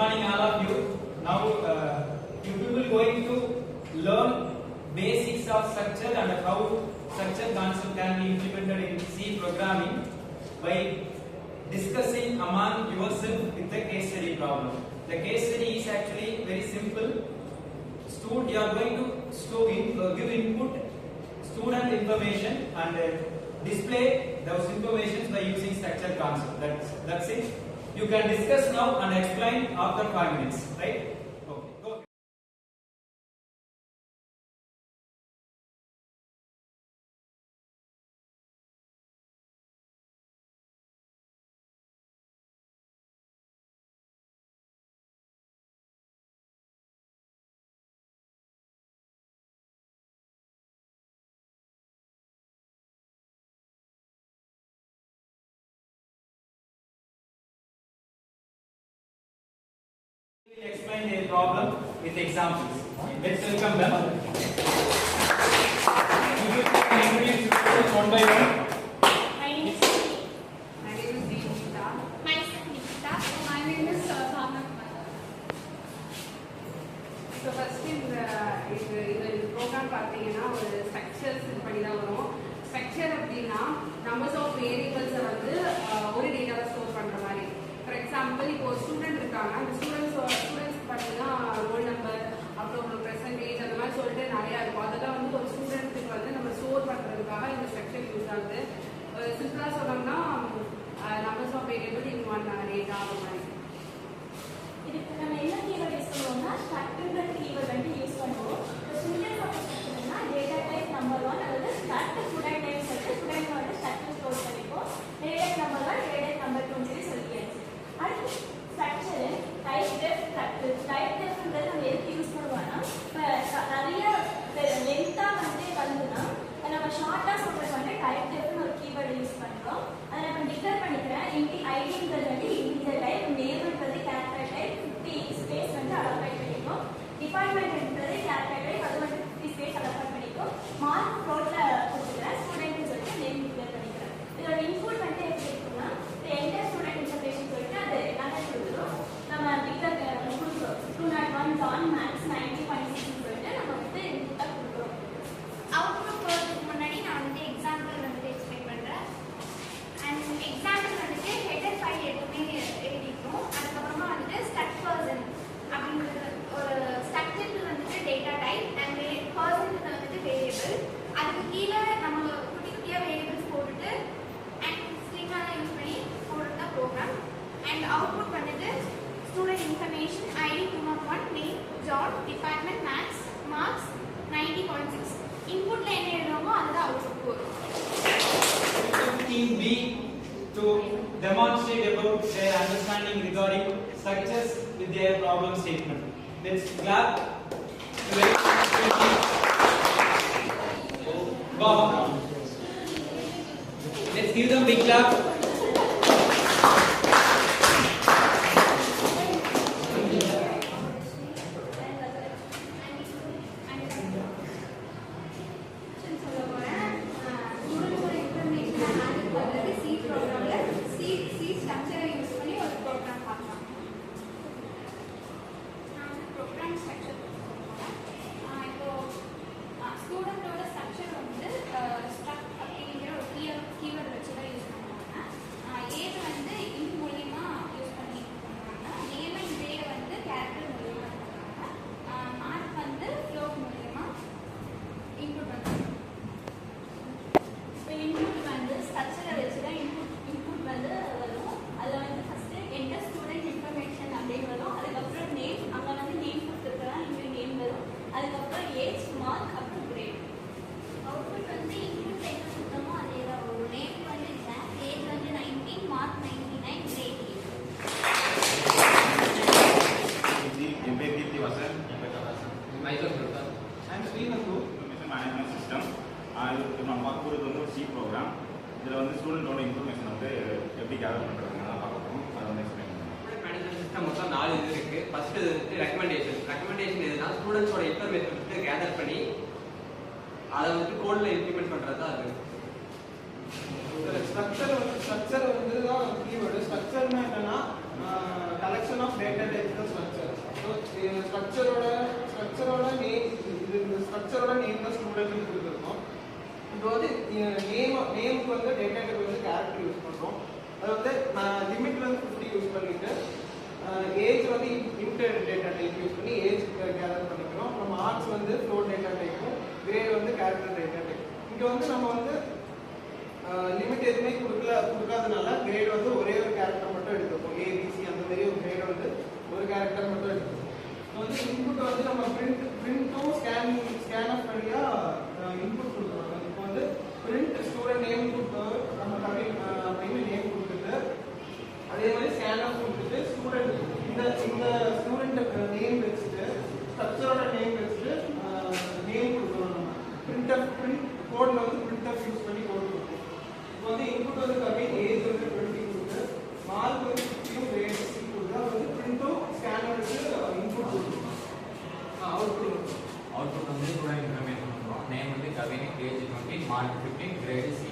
morning all of you. Now you people going to learn basics of structure and how structure concept can be implemented in C programming by discussing among yourself with the case study problem. The case study is actually very simple. You are going to give input student information and display those information by using structure concept. That's it. You can discuss now and explain after 5 minutes, right? Okay, go. We will explain a problem with examples. Let's welcome them. You will introduce yourself one by one. My name is Nikita. Myself Nikita. My name is Bhavna Kumar. So first in program பார்த்தீங்கன்னா ஒரு structures படி தான் வரும். Structure அப்படின்னா numbers of variables வந்து ஒரு டேட்டாவை store பண்ற மாதிரி. ஃபார் எக்ஸாம்பிள் இப்போ ஒரு ஸ்டூடெண்ட் இருக்காங்க. அந்த ஸ்டூடெண்ட்ஸ் பார்த்தீங்கன்னா ரோல் நம்பர் அப்புறம் ஒரு பெர்சன்டேஜ் அந்த மாதிரி சொல்லிட்டு நிறையா இருக்கும். அதெல்லாம் வந்து ஒரு ஸ்டூடெண்ட்ஸுக்கு வந்து நம்ம ஸ்டோர் பண்ணுறதுக்காக இந்த ஸ்ட்ரக்சர் யூஸ் ஆகுது. சிம்பிளாக சொல்லணும்னா numbers of variable in one data அந்த மாதிரி. இதுக்கு நம்ம என்ன கீவேர்ட் யூஸ் பண்ணுவோம்னா ஸ்ட்ரக்சர்ங்கிற கீவேர்ட் வந்து யூஸ் பண்ணுவோம். ஸ்டூடெண்ட்ஸ் ஆஃப் ஸ்ட்ரக்சர்னா டேட்டா டைப் நம்பர் 1 அதாவது ஸ்ட்ரக்ட் ஸ்டூடெண்ட் டைப் சொல்லிட்டு ஸ்டூடெண்ட் வந்து ஸ்ட்ரக்சர் ஸ்டோர் பண்ணிப்போம். Data type number 1 data type number 2 சொல்லி சொல்லியாச்சு. அடுத்து ஸ்ட்ரக்சர் டைப் டெஃப் டைப் டெஃப்ன்றது நம்ம எதுக்கு யூஸ் பண்ணுவோம்னா இப்போ நிறைய லென்த்தா வந்து வந்துன்னா நம்ம ஷார்ட்டா சொல்றது வந்து டைப் டெஃப்னு ஒரு கீவேர்டு யூஸ் பண்ணுறோம். அதை நம்ம டிக்ளேர் பண்ணிக்கிறேன். ஐடின்றது வந்து இன்டிஜர் டைப், நேம்ன்றது கேரக்டர் டைப், 50 ஸ்பேஸ் வந்து அலோகேட் பண்ணிக்கும். டிபார்ட்மெண்ட்ன்றது கேரக்டர் டைப், அது வந்து 50 ஸ்பேஸ் அலோகேட் பண்ணிக்கும். மார்க் ஃப்ளோட்டில் கொடுத்துக்கிறேன். ஸ்டூடெண்ட்னு சொல்லிட்டு நேம் டிக்ளேர் பண்ணிக்கிறேன். இதோட இன்புட் வந்து எப்படி இருக்குன்னா என்டர் ஸ்டூடெண்ட் இன்ஃபர்மேஷன் சொல்லிட்டு அது எல்லாமே கொடுத்துரும். நம்ம டிக்ளேர் கொடுக்குறோம். 201 டான் மேக்ஸ் 90.6 சொல்லிட்டு நம்ம வந்து இன்புட்டாக கொடுக்குறோம். அவுட்புட் போகிறதுக்கு முன்னாடி நான் வந்து எக்ஸாம்பிள் வந்து எக்ஸ்பிளைன் பண்ணுறேன். அண்ட் எக்ஸாம்பிள் வந்துட்டு ஹெடர் ஃபைல் எதுவுமே எழுதிக்கணும். அதுக்கப்புறமா வந்துட்டு ஸ்ட்ரக்ட் பர்சன் அப்படின்றது ஒரு ஸ்ட்ரக்சருக்கு வந்துட்டு டேட்டா டைப் அண்ட் பர்சனுக்கு வந்துட்டு வேரியபிள். அதுக்கு கீழே நம்ம குட்டி குட்டியாக வேரியபிள்ஸ் போட்டுட்டு அண்ட் ஸ்ட்ரிங்காக யூஸ் பண்ணி போடுறது தான் ப்ரோக்ராம். அண்ட் அவுட்புட் வந்துட்டு student information ID 201 name John department max marks 90.6. இன்புட்ல என்ன எழுதுறோமோ அதுதான் அவுட்புட் வரும். Team B to demonstrate about their understanding regarding structures with their problem statement. Let's clap. Wow. Let's give them big clap. Recommendation எதுனா ஸ்டூடண்ட்ஸோட information வந்து gather பண்ணி அதை வந்து கோட்ல இம்ப்ளிமெண்ட் பண்றது தான் அது. ஸ்ட்ரக்சர் வந்து தான் கீவேர்டு. ஸ்ட்ரக்சர்னா என்னன்னா கலெக்ஷன் ஆஃப் டேட்டா டைப்ஸ் ஸ்ட்ரக்சரோட நேம் இந்த ஸ்ட்ரக்சரோட நேம் தான் ஸ்டூடெண்ட்னு கொடுத்துருக்கோம். இப்போ வந்து நேமுக்கு வந்து டேட்டா டைப் வந்து கேரக்டர் யூஸ் பண்ணுறோம். அது வந்து நான் லிமிட் வந்து 50 யூஸ் பண்ணிட்டு ஏஜ் வந்து இன்டர் டேட்டா டைப் யூஸ் பண்ணி ஏஜ் கேதர் பண்ணிக்கிறோம். நம்ம ஆர்ட்ஸ் வந்து ஃப்ளோட் டேட்டா டைப்பும் கிரேட் வந்து கேரக்டர் டேட்டா டைப். இங்கே வந்து நம்ம வந்து லிமிட் எதுவுமே கொடுக்காதனால கிரேட் வந்து ஒரே ஒரு கேரக்டர் மட்டும் எடுத்துப்போம். ஏபிசி அந்த மாதிரி ஒரு கிரேட் வந்து ஒரு கேரக்டர் மட்டும் எடுத்துப்போம். வந்து இன்புட் வந்து நம்ம பிரிண்ட்டும் ஸ்கேன் ஆஃப் வழியா இன்புட் கொடுக்குறோம். இப்போ வந்து பிரிண்ட் ஸ்டூடெண்ட் நேம் கொடுத்தோம், நம்ம அப்படின்னு நேம் கொடுத்துட்டு அதே மாதிரி ஸ்கேன் ஆஃப் கொடுத்துட்டு ஸ்டூடெண்ட் இந்த ஸ்டூடெண்ட் நேம் வச்சுட்டு ஸ்ட்ரக்சரோட நேம் வச்சுட்டு நேம் கொடுக்குறோம். நம்ம பிரிண்ட் கோட்ல வந்து பிரிண்ட் யூஸ் பண்ணி கோட் கொடுக்குறோம். இப்போ வந்து இன்புட் வந்து கம்மிங் ஏஜ் வந்து 20 கொடுத்து மார்க் வந்து 50 கிரேட் 60 கொடுத்தா வந்து பிரிண்ட்டும் ஸ்கேன் வச்சு இன்புட் கொடுக்குறோம். அவுட்புட் வந்து ஸ்டூடெண்ட் இன்ஃபர்மேஷன் பண்ணுறோம். நேம் வந்து Kavin, age 20, mark 15, grade C.